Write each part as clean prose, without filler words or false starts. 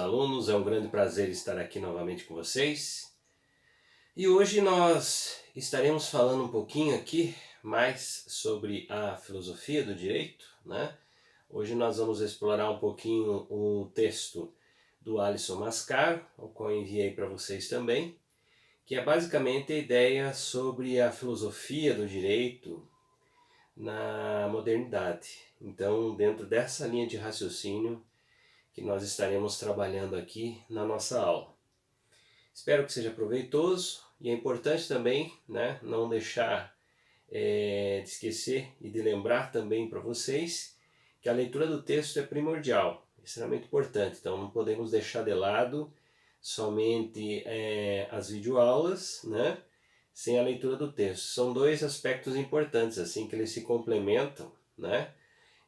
alunos, é um grande prazer estar aqui novamente com vocês. E hoje nós estaremos falando um pouquinho aqui mais sobre a filosofia do direito, né? Hoje nós vamos explorar um pouquinho o texto do Alisson Mascaro, o qual eu enviei para vocês também, que é basicamente a ideia sobre a filosofia do direito na modernidade. Então, dentro dessa linha de raciocínio que nós estaremos trabalhando aqui na nossa aula. Espero que seja proveitoso e é importante também, né, não deixar de esquecer e de lembrar também para vocês que a leitura do texto é primordial, extremamente importante. Então não podemos deixar de lado somente as videoaulas, né, sem a leitura do texto. São dois aspectos importantes, assim, que eles se complementam, né?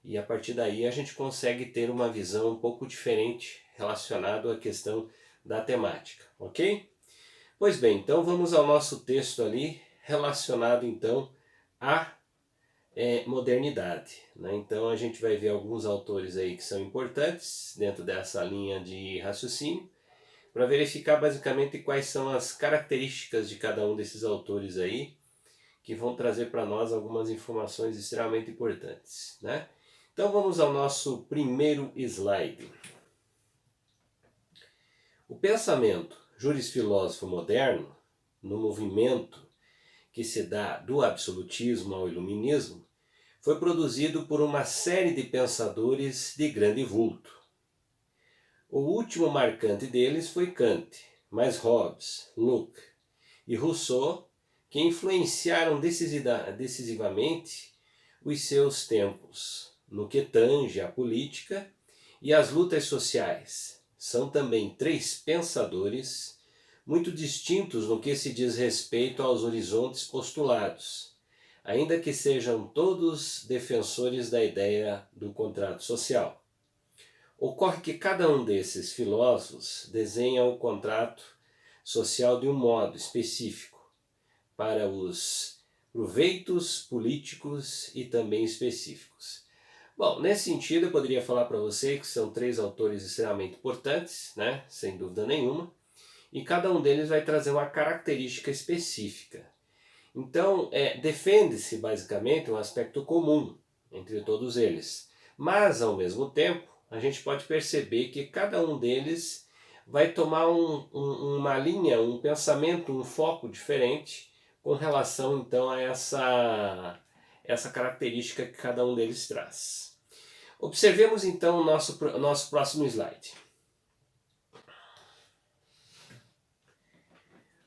E a partir daí a gente consegue ter uma visão um pouco diferente relacionado à questão da temática, ok? Pois bem, então vamos ao nosso texto ali relacionado então à modernidade, né? Então a gente vai ver alguns autores aí que são importantes dentro dessa linha de raciocínio para verificar basicamente quais são as características de cada um desses autores aí que vão trazer para nós algumas informações extremamente importantes, né? Então vamos ao nosso primeiro slide. O pensamento jurisfilósofo moderno, no movimento que se dá do absolutismo ao iluminismo, foi produzido por uma série de pensadores de grande vulto. O último marcante deles foi Kant, mas Hobbes, Locke e Rousseau, que influenciaram decisivamente os seus tempos, no que tange à política e às lutas sociais. São também três pensadores muito distintos no que se diz respeito aos horizontes postulados, ainda que sejam todos defensores da ideia do contrato social. Ocorre que cada um desses filósofos desenha o contrato social de um modo específico, para os proveitos políticos e também específicos. Bom, nesse sentido eu poderia falar para você que são três autores extremamente importantes, né? Sem dúvida nenhuma, e cada um deles vai trazer uma característica específica. Então, defende-se basicamente um aspecto comum entre todos eles, mas ao mesmo tempo a gente pode perceber que cada um deles vai tomar uma linha, um pensamento, um foco diferente com relação então a essa característica que cada um deles traz. Observemos então o nosso próximo slide.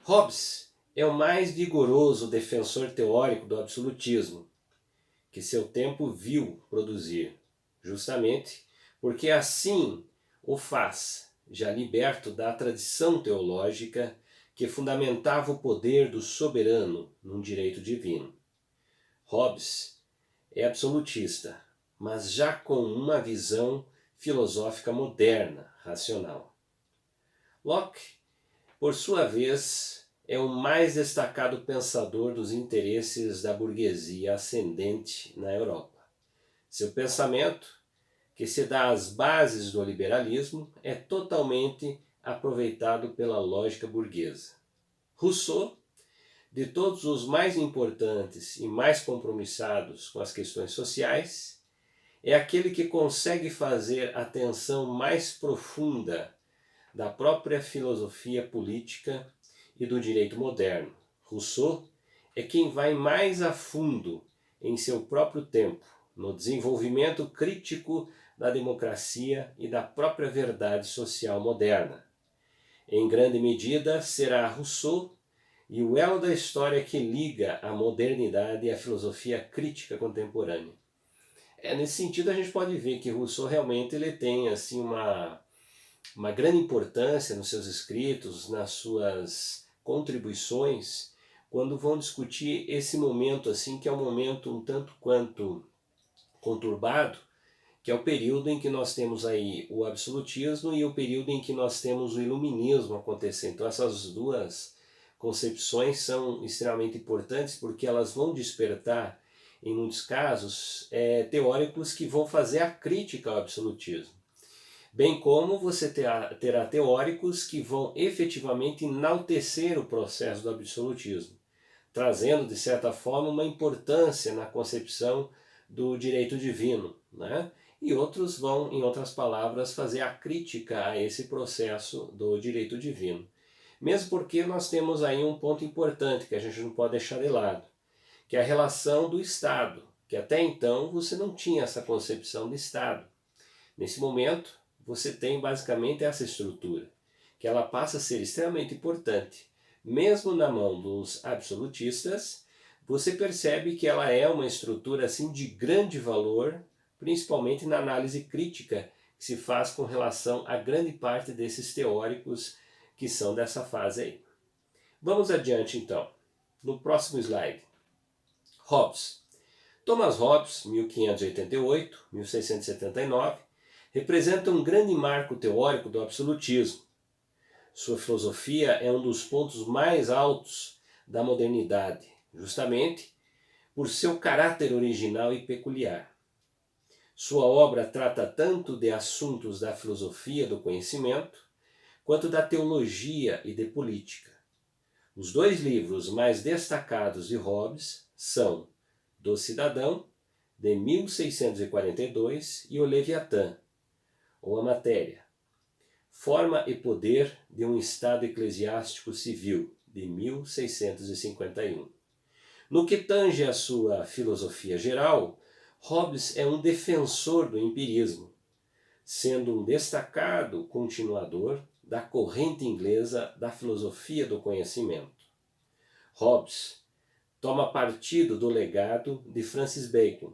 Hobbes é o mais vigoroso defensor teórico do absolutismo que seu tempo viu produzir, justamente porque assim o faz, já liberto da tradição teológica que fundamentava o poder do soberano num direito divino. Hobbes é absolutista, mas já com uma visão filosófica moderna, racional. Locke, por sua vez, é o mais destacado pensador dos interesses da burguesia ascendente na Europa. Seu pensamento, que se dá às bases do liberalismo, é totalmente aproveitado pela lógica burguesa. Rousseau, de todos os mais importantes e mais compromissados com as questões sociais, é aquele que consegue fazer a tensão mais profunda da própria filosofia política e do direito moderno. Rousseau é quem vai mais a fundo em seu próprio tempo, no desenvolvimento crítico da democracia e da própria verdade social moderna. Em grande medida, será Rousseau e o elo da história que liga a modernidade e a filosofia crítica contemporânea. Nesse sentido, a gente pode ver que Rousseau realmente ele tem assim, uma grande importância nos seus escritos, nas suas contribuições, quando vão discutir esse momento assim, que é um momento um tanto quanto conturbado, que é o período em que nós temos aí o absolutismo e o período em que nós temos o iluminismo acontecendo. Então essas duas concepções são extremamente importantes porque elas vão despertar, em muitos casos, teóricos que vão fazer a crítica ao absolutismo. Bem como você terá teóricos que vão efetivamente enaltecer o processo do absolutismo, trazendo, de certa forma, uma importância na concepção do direito divino, né? E outros vão, em outras palavras, fazer a crítica a esse processo do direito divino. Mesmo porque nós temos aí um ponto importante que a gente não pode deixar de lado, que é a relação do Estado, que até então você não tinha essa concepção de Estado. Nesse momento, você tem basicamente essa estrutura, que ela passa a ser extremamente importante. Mesmo na mão dos absolutistas, você percebe que ela é uma estrutura assim de grande valor, principalmente na análise crítica que se faz com relação a grande parte desses teóricos que são dessa fase aí. Vamos adiante então. No próximo slide. Hobbes. Thomas Hobbes, 1588-1679, representa um grande marco teórico do absolutismo. Sua filosofia é um dos pontos mais altos da modernidade, justamente por seu caráter original e peculiar. Sua obra trata tanto de assuntos da filosofia do conhecimento, quanto da teologia e de política. Os dois livros mais destacados de Hobbes são Do Cidadão, de 1642, e O Leviatã, ou A Matéria, Forma e Poder de um Estado Eclesiástico Civil, de 1651. No que tange a sua filosofia geral, Hobbes é um defensor do empirismo, sendo um destacado continuador da corrente inglesa da filosofia do conhecimento. Hobbes toma partido do legado de Francis Bacon,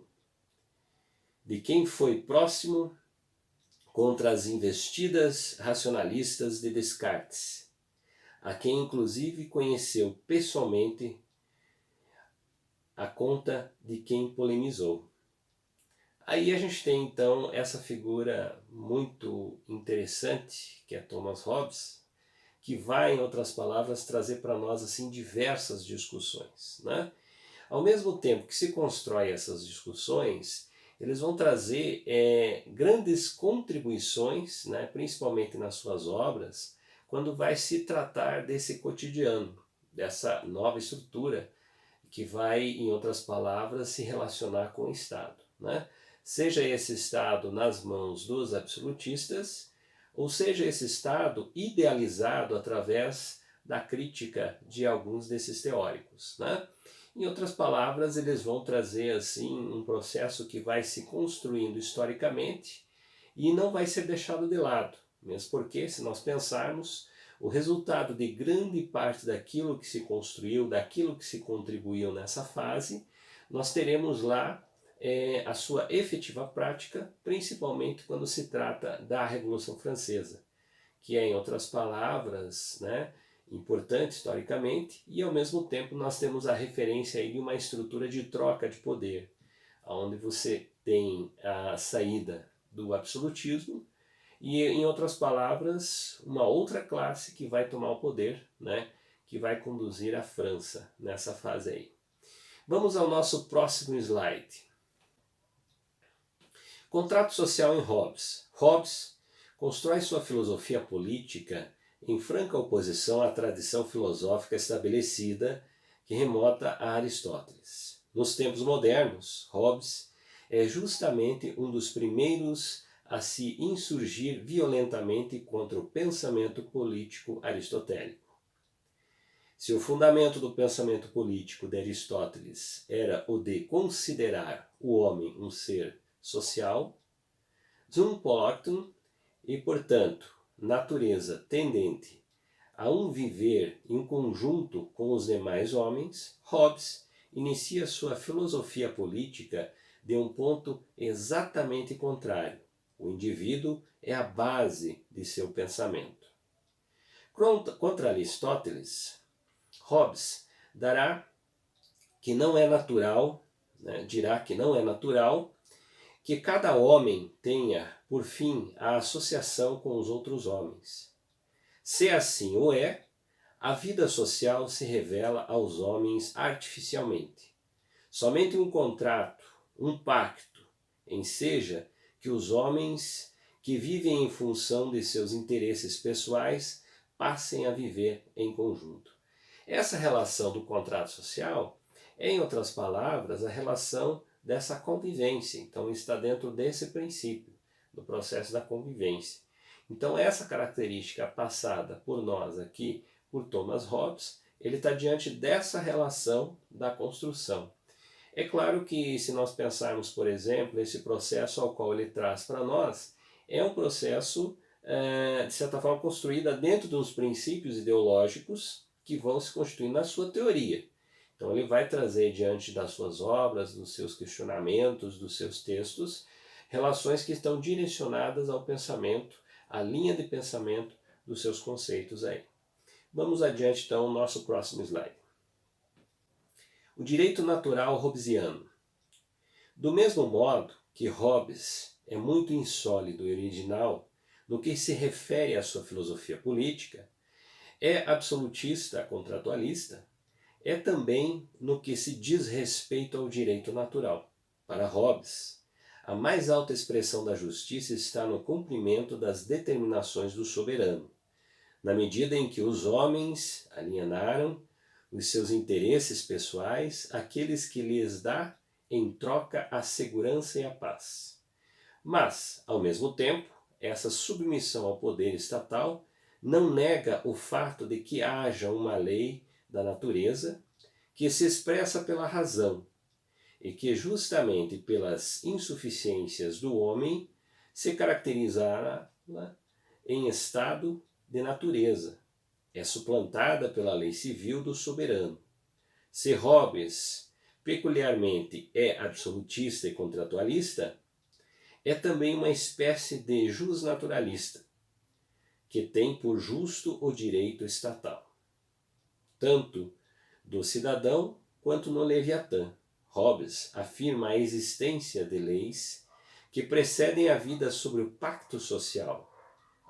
de quem foi próximo contra as investidas racionalistas de Descartes, a quem inclusive conheceu pessoalmente, a conta de quem polemizou. Aí a gente tem então essa figura muito interessante, que é Thomas Hobbes, que vai, em outras palavras, trazer para nós assim diversas discussões, né? Ao mesmo tempo que se constrói essas discussões, eles vão trazer grandes contribuições, né, principalmente nas suas obras, quando vai se tratar desse cotidiano, dessa nova estrutura que vai, em outras palavras, se relacionar com o Estado, né? Seja esse Estado nas mãos dos absolutistas, ou seja esse Estado idealizado através da crítica de alguns desses teóricos, né? Em outras palavras, eles vão trazer assim um processo que vai se construindo historicamente e não vai ser deixado de lado, mesmo porque, se nós pensarmos, o resultado de grande parte daquilo que se construiu, daquilo que se contribuiu nessa fase, nós teremos lá a sua efetiva prática, principalmente quando se trata da Revolução Francesa, que é, em outras palavras, né, importante historicamente, e ao mesmo tempo nós temos a referência aí de uma estrutura de troca de poder, onde você tem a saída do absolutismo e, em outras palavras, uma outra classe que vai tomar o poder, né, que vai conduzir a França nessa fase aí. Vamos ao nosso próximo slide. Contrato social em Hobbes. Hobbes constrói sua filosofia política em franca oposição à tradição filosófica estabelecida que remota a Aristóteles. Nos tempos modernos, Hobbes é justamente um dos primeiros a se insurgir violentamente contra o pensamento político aristotélico. Se o fundamento do pensamento político de Aristóteles era o de considerar o homem um ser social, Zumportum, e portanto natureza tendente a um viver em conjunto com os demais homens, Hobbes inicia sua filosofia política de um ponto exatamente contrário. O indivíduo é a base de seu pensamento. Contra Aristóteles, Hobbes dirá que não é natural que cada homem tenha, por fim, a associação com os outros homens. Se assim o é, a vida social se revela aos homens artificialmente. Somente um contrato, um pacto, enseja que os homens que vivem em função de seus interesses pessoais passem a viver em conjunto. Essa relação do contrato social é, em outras palavras, a relação dessa convivência. Então está dentro desse princípio, do processo da convivência. Então essa característica passada por nós aqui, por Thomas Hobbes, ele está diante dessa relação da construção. É claro que se nós pensarmos, por exemplo, esse processo ao qual ele traz para nós, é um processo, de certa forma, construído dentro dos princípios ideológicos que vão se constituir na sua teoria. Então ele vai trazer diante das suas obras, dos seus questionamentos, dos seus textos, relações que estão direcionadas ao pensamento, à linha de pensamento dos seus conceitos aí. Vamos adiante então ao nosso próximo slide. O direito natural hobbesiano. Do mesmo modo que Hobbes é muito insólido e original no que se refere à sua filosofia política, é absolutista contratualista, é também no que se diz respeito ao direito natural. Para Hobbes, a mais alta expressão da justiça está no cumprimento das determinações do soberano, na medida em que os homens alienaram os seus interesses pessoais, aqueles que lhes dá em troca a segurança e a paz. Mas, ao mesmo tempo, essa submissão ao poder estatal não nega o fato de que haja uma lei da natureza que se expressa pela razão e que justamente pelas insuficiências do homem se caracterizará em estado de natureza. É suplantada pela lei civil do soberano. Se Hobbes peculiarmente é absolutista e contratualista, é também uma espécie de jusnaturalista, que tem por justo o direito estatal, tanto do cidadão quanto no Leviatã. Hobbes afirma a existência de leis que precedem a vida sobre o pacto social,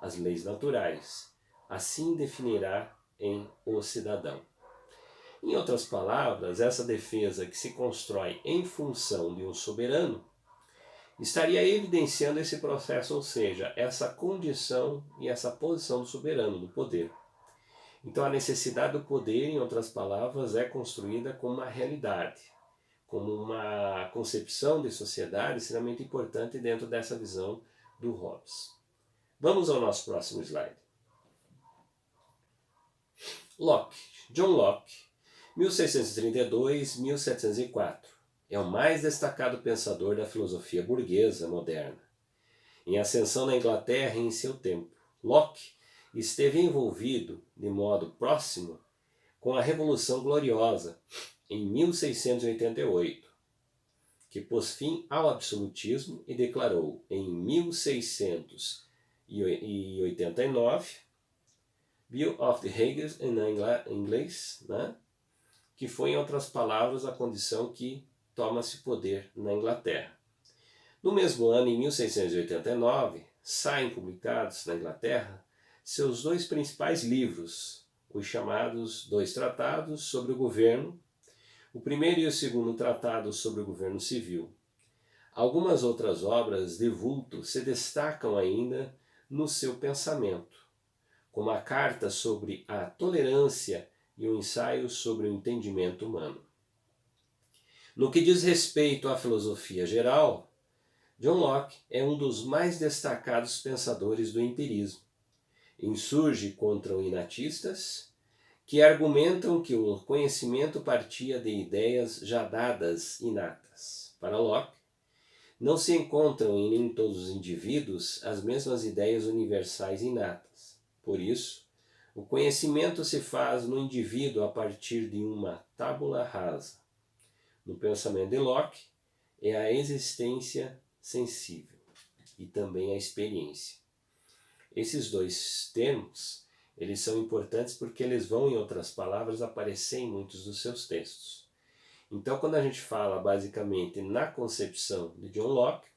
as leis naturais. Assim definirá em O Cidadão. Em outras palavras, essa defesa que se constrói em função de um soberano estaria evidenciando esse processo, ou seja, essa condição e essa posição do soberano, do poder. Então a necessidade do poder, em outras palavras, é construída como uma realidade, como uma concepção de sociedade extremamente importante dentro dessa visão do Hobbes. Vamos ao nosso próximo slide. Locke, John Locke, 1632-1704, é o mais destacado pensador da filosofia burguesa moderna. Em ascensão na Inglaterra e em seu tempo, Locke esteve envolvido de modo próximo com a Revolução Gloriosa em 1688, que pôs fim ao absolutismo e declarou em 1689 Bill of the Hagues em inglês, né? Que foi, em outras palavras, a condição que toma-se poder na Inglaterra. No mesmo ano, em 1689, saem publicados na Inglaterra seus dois principais livros, os chamados Dois Tratados sobre o Governo, o primeiro e o segundo tratado sobre o governo civil. Algumas outras obras de vulto se destacam ainda no seu pensamento, como a Carta sobre a Tolerância e o Ensaio sobre o Entendimento Humano. No que diz respeito à filosofia geral, John Locke é um dos mais destacados pensadores do empirismo. Insurge contra os inatistas, que argumentam que o conhecimento partia de ideias já dadas, inatas. Para Locke, não se encontram em nem todos os indivíduos as mesmas ideias universais inatas. Por isso, o conhecimento se faz no indivíduo a partir de uma tábula rasa. No pensamento de Locke, é a existência sensível e também a experiência. Esses dois termos, eles são importantes porque eles vão, em outras palavras, aparecer em muitos dos seus textos. Então, quando a gente fala basicamente na concepção de John Locke,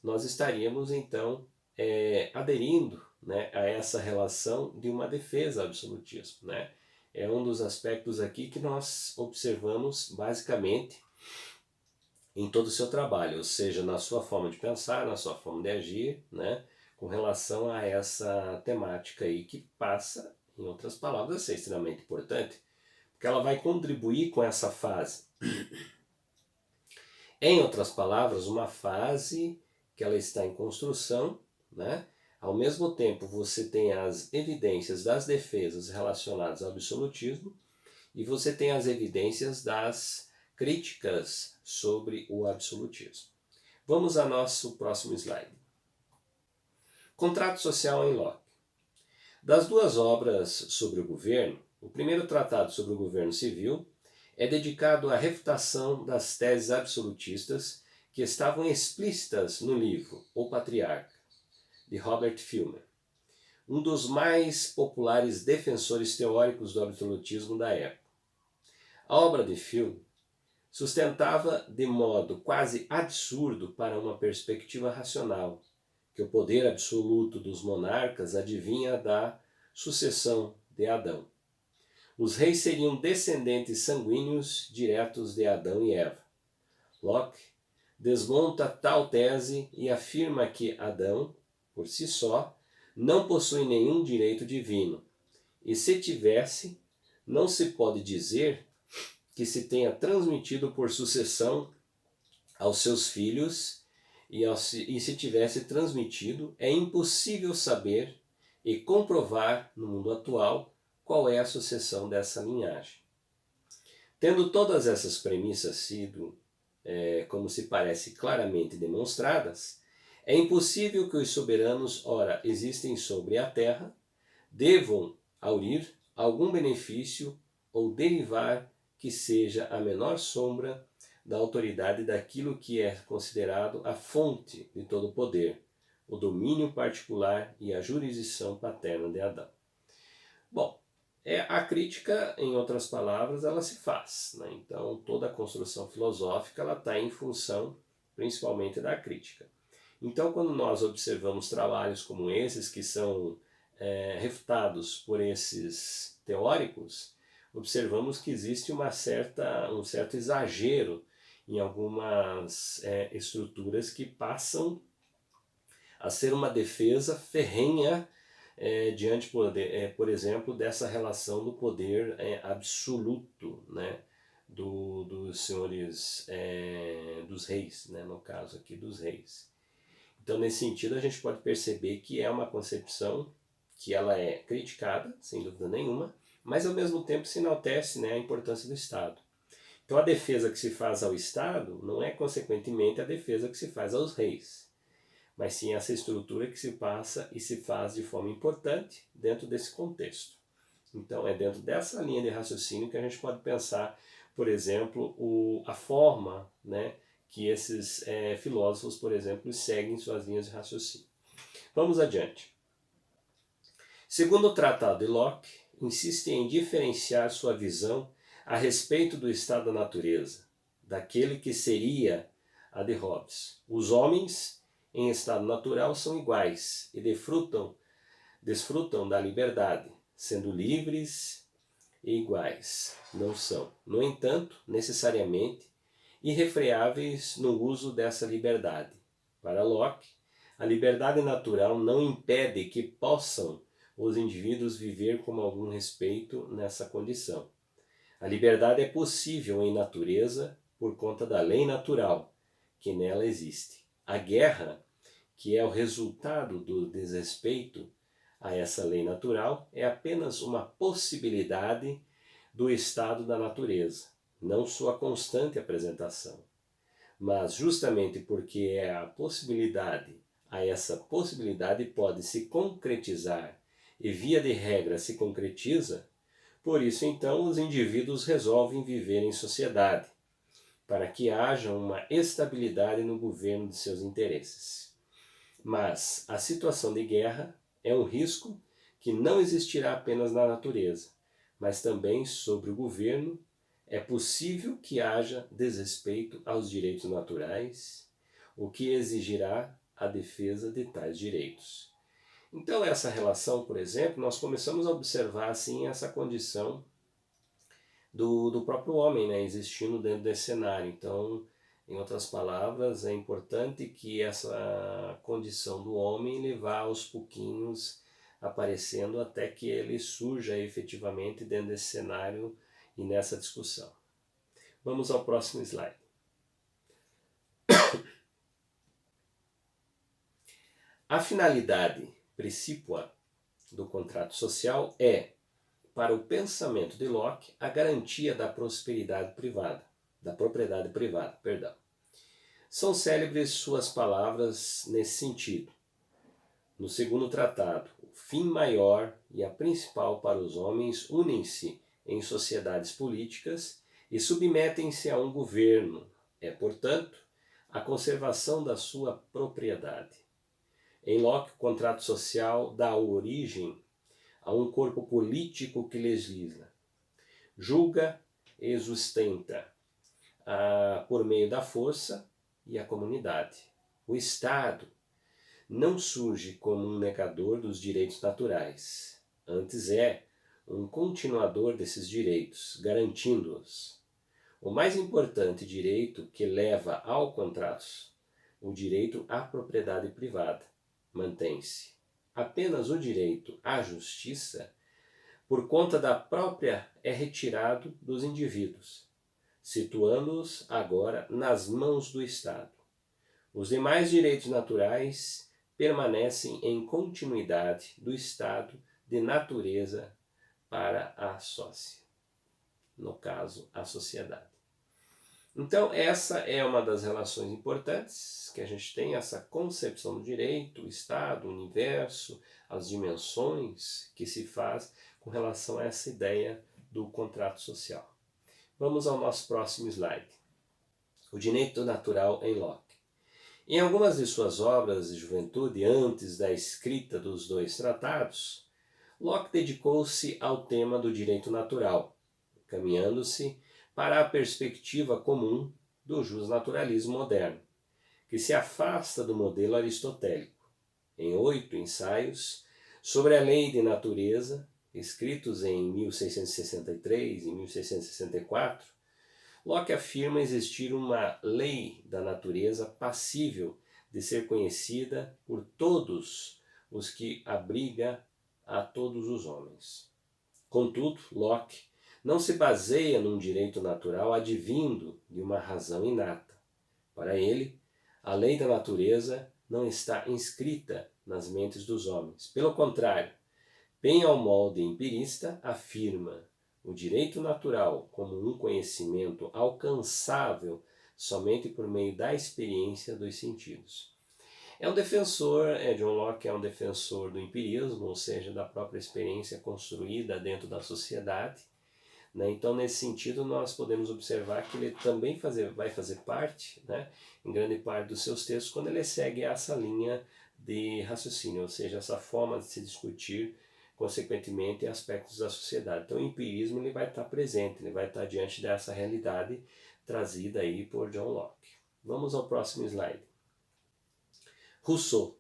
nós estaríamos então aderindo, né, a essa relação de uma defesa ao absolutismo, né? É um dos aspectos aqui que nós observamos basicamente em todo o seu trabalho, ou seja, na sua forma de pensar, na sua forma de agir, né, com relação a essa temática aí que passa, em outras palavras, a ser extremamente importante, porque ela vai contribuir com essa fase. Em outras palavras, uma fase que ela está em construção, né? Ao mesmo tempo você tem as evidências das defesas relacionadas ao absolutismo e você tem as evidências das críticas sobre o absolutismo. Vamos ao nosso próximo slide. Contrato social em Locke. Das duas obras sobre o governo, o primeiro tratado sobre o governo civil é dedicado à refutação das teses absolutistas que estavam explícitas no livro O Patriarca, de Robert Filmer, um dos mais populares defensores teóricos do absolutismo da época. A obra de Filmer sustentava de modo quase absurdo para uma perspectiva racional que o poder absoluto dos monarcas advinha da sucessão de Adão. Os reis seriam descendentes sanguíneos diretos de Adão e Eva. Locke desmonta tal tese e afirma que Adão, por si só, não possui nenhum direito divino, e se tivesse, não se pode dizer que se tenha transmitido por sucessão aos seus filhos, e se tivesse transmitido, é impossível saber e comprovar no mundo atual qual é a sucessão dessa linhagem. Tendo todas essas premissas sido, como se parece, claramente demonstradas, é impossível que os soberanos, ora existem sobre a terra, devam aurir algum benefício ou derivar que seja a menor sombra da autoridade daquilo que é considerado a fonte de todo o poder, o domínio particular e a jurisdição paterna de Adão. Bom, a crítica, em outras palavras, ela se faz, né? Então toda a construção filosófica ela está em função principalmente da crítica. Então quando nós observamos trabalhos como esses que são refutados por esses teóricos, observamos que existe um certo exagero em algumas estruturas que passam a ser uma defesa ferrenha diante, por exemplo, dessa relação do poder absoluto, né, dos senhores, dos reis, né, no caso aqui dos reis. Então, nesse sentido, a gente pode perceber que é uma concepção que ela é criticada, sem dúvida nenhuma, mas ao mesmo tempo se enaltece, né, a importância do Estado. Então a defesa que se faz ao Estado não é consequentemente a defesa que se faz aos reis, mas sim essa estrutura que se passa e se faz de forma importante dentro desse contexto. Então é dentro dessa linha de raciocínio que a gente pode pensar, por exemplo, a forma, né, que esses filósofos, por exemplo, seguem suas linhas de raciocínio. Vamos adiante. Segundo o Tratado de Locke, insiste em diferenciar sua visão a respeito do estado da natureza, daquele que seria a de Hobbes. Os homens, em estado natural, são iguais e desfrutam da liberdade, sendo livres e iguais. Não são, no entanto, necessariamente irrefreáveis no uso dessa liberdade. Para Locke, a liberdade natural não impede que possam os indivíduos viver com algum respeito nessa condição. A liberdade é possível em natureza por conta da lei natural que nela existe. A guerra, que é o resultado do desrespeito a essa lei natural, é apenas uma possibilidade do estado da natureza, não sua constante apresentação. Mas justamente porque é a possibilidade, essa possibilidade pode se concretizar e via de regra se concretiza, por isso então os indivíduos resolvem viver em sociedade, para que haja uma estabilidade no governo de seus interesses. Mas a situação de guerra é um risco que não existirá apenas na natureza, mas também sobre o governo. É possível que haja desrespeito aos direitos naturais, o que exigirá a defesa de tais direitos. Então essa relação, por exemplo, nós começamos a observar assim essa condição do próprio homem, né, existindo dentro desse cenário. Então Em outras palavras, é importante que essa condição do homem vá aos pouquinhos aparecendo até que ele surja efetivamente dentro desse cenário e nessa discussão. Vamos ao próximo slide. A finalidade precípua do contrato social é, para o pensamento de Locke, a garantia da prosperidade privada, da propriedade privada, perdão. São célebres suas palavras nesse sentido. No segundo tratado, o fim maior e a principal para os homens unem-se em sociedades políticas e submetem-se a um governo. É, portanto, a conservação da sua propriedade. Em Locke, o contrato social dá origem a um corpo político que legisla, julga e sustenta por meio da força e a comunidade. O Estado não surge como um negador dos direitos naturais, antes é um continuador desses direitos, garantindo-os. O mais importante direito que leva ao contrato, o direito à propriedade privada, mantém-se. Apenas o direito à justiça, por conta da própria, é retirado dos indivíduos, situando-os agora nas mãos do Estado. Os demais direitos naturais permanecem em continuidade do estado de natureza para a sócia, no caso, a sociedade. Então, essa é uma das relações importantes que a gente tem, essa concepção do direito, o Estado, o universo, as dimensões que se faz com relação a essa ideia do contrato social. Vamos ao nosso próximo slide. O direito natural em Locke. Em algumas de suas obras de juventude, antes da escrita dos dois tratados, Locke dedicou-se ao tema do direito natural, caminhando-se para a perspectiva comum do justnaturalismo moderno, que se afasta do modelo aristotélico. Em 8 ensaios sobre a lei de natureza, escritos em 1663 e 1664, Locke afirma existir uma lei da natureza passível de ser conhecida por todos os que abriga a todos os homens. Contudo, Locke não se baseia num direito natural advindo de uma razão inata. Para ele, a lei da natureza não está inscrita nas mentes dos homens. Pelo contrário, bem ao molde empirista, afirma o direito natural como um conhecimento alcançável somente por meio da experiência dos sentidos. John Locke é um defensor do empirismo, ou seja, da própria experiência construída dentro da sociedade. Então, nesse sentido, nós podemos observar que ele também vai fazer parte, em grande parte dos seus textos, quando ele segue essa linha de raciocínio, ou seja, essa forma de se discutir consequentemente aspectos da sociedade. Então o empirismo ele vai estar presente, ele vai estar diante dessa realidade trazida aí por John Locke. Vamos ao próximo slide. Rousseau.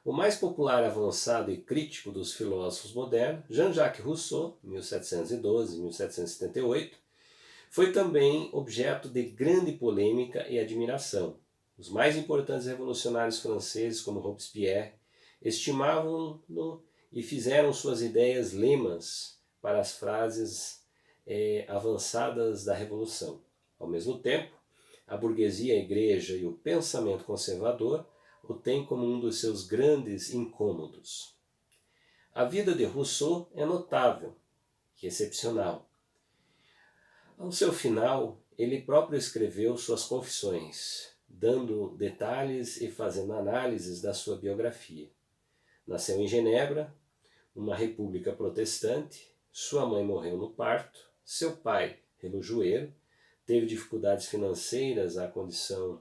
O mais popular, avançado e crítico dos filósofos modernos, Jean-Jacques Rousseau, 1712-1778, foi também objeto de grande polêmica e admiração. Os mais importantes revolucionários franceses, como Robespierre, estimavam-no e fizeram suas ideias lemas para as frases avançadas da Revolução. Ao mesmo tempo, a burguesia, a igreja e o pensamento conservador o têm como um dos seus grandes incômodos. A vida de Rousseau é notável e excepcional. Ao seu final, ele próprio escreveu suas confissões, dando detalhes e fazendo análises da sua biografia. Nasceu em Genebra, uma república protestante, sua mãe morreu no parto, seu pai, relojoeiro, teve dificuldades financeiras à condição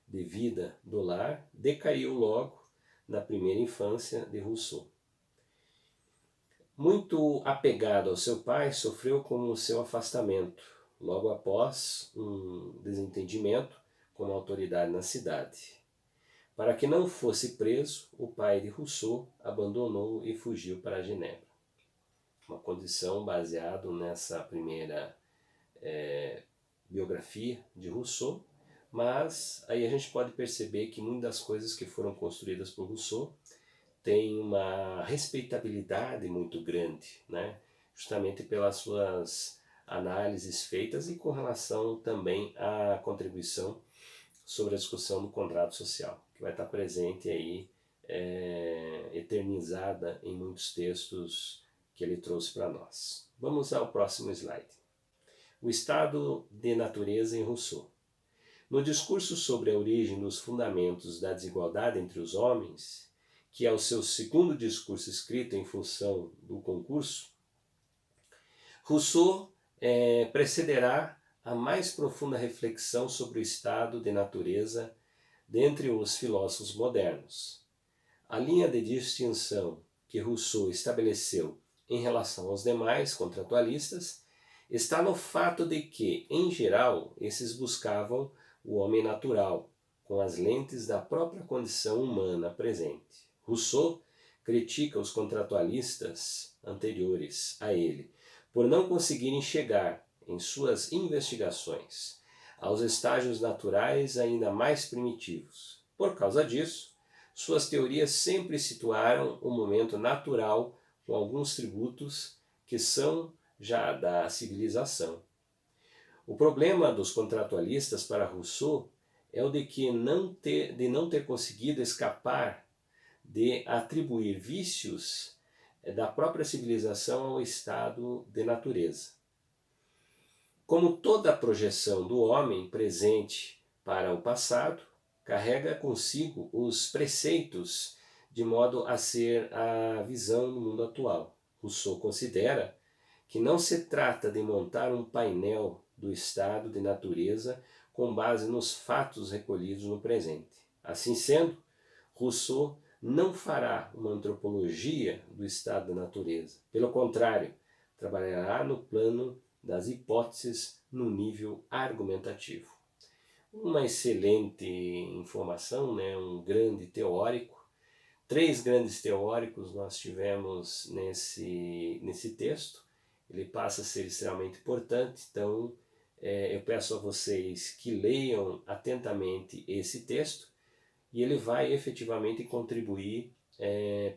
de vida do lar, decaiu logo na primeira infância de Rousseau. Muito apegado ao seu pai, sofreu com o seu afastamento, logo após um desentendimento com a autoridade na cidade. Para que não fosse preso, o pai de Rousseau abandonou e fugiu para Genebra. Uma condição baseada nessa primeira biografia de Rousseau, Mas aí a gente pode perceber que muitas das coisas que foram construídas por Rousseau têm uma respeitabilidade muito grande, né? Justamente pelas suas análises feitas e com relação também à contribuição sobre a discussão do contrato social, que vai estar presente aí, eternizada em muitos textos que ele trouxe para nós. Vamos ao próximo slide. O estado de natureza em Rousseau. No discurso sobre a origem dos fundamentos da desigualdade entre os homens, que é o seu segundo discurso escrito em função do concurso, Rousseau precederá a mais profunda reflexão sobre o estado de natureza dentre os filósofos modernos. A linha de distinção que Rousseau estabeleceu em relação aos demais contratualistas está no fato de que, em geral, esses buscavam o homem natural, com as lentes da própria condição humana presente. Rousseau critica os contratualistas anteriores a ele por não conseguirem chegar, em suas investigações, aos estágios naturais ainda mais primitivos. Por causa disso, suas teorias sempre situaram o momento natural com alguns tributos que são já da civilização. O problema dos contratualistas para Rousseau é o de não ter conseguido escapar de atribuir vícios da própria civilização ao estado de natureza. Como toda projeção do homem presente para o passado, carrega consigo os preceitos de modo a ser a visão do mundo atual. Rousseau considera que não se trata de montar um painel do estado de natureza com base nos fatos recolhidos no presente. Assim sendo, Rousseau não fará uma antropologia do estado da natureza. Pelo contrário, trabalhará no plano das hipóteses no nível argumentativo. Uma excelente informação, né? Um grande teórico. 3 grandes teóricos nós tivemos nesse texto. Ele passa a ser extremamente importante, então eu peço a vocês que leiam atentamente esse texto e ele vai efetivamente contribuir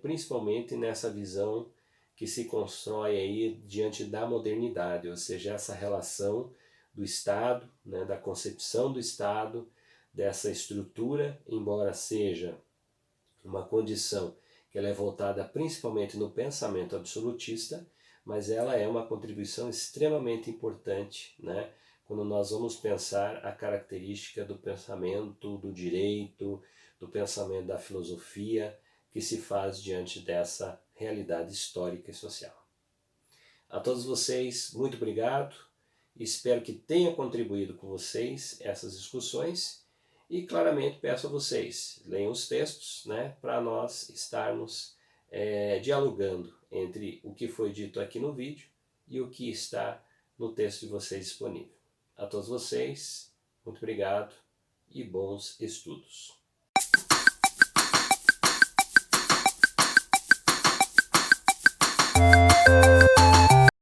principalmente nessa visão que se constrói aí diante da modernidade, ou seja, essa relação do Estado, né, da concepção do Estado, dessa estrutura, embora seja uma condição que ela é voltada principalmente no pensamento absolutista, mas ela é uma contribuição extremamente importante, né, quando nós vamos pensar a característica do pensamento do direito, do pensamento da filosofia, que se faz diante dessa realidade histórica e social. A todos vocês, muito obrigado. Espero que tenha contribuído com vocês essas discussões e claramente peço a vocês, leiam os textos, né, para nós estarmos dialogando entre o que foi dito aqui no vídeo e o que está no texto de vocês disponível. A todos vocês, muito obrigado e bons estudos.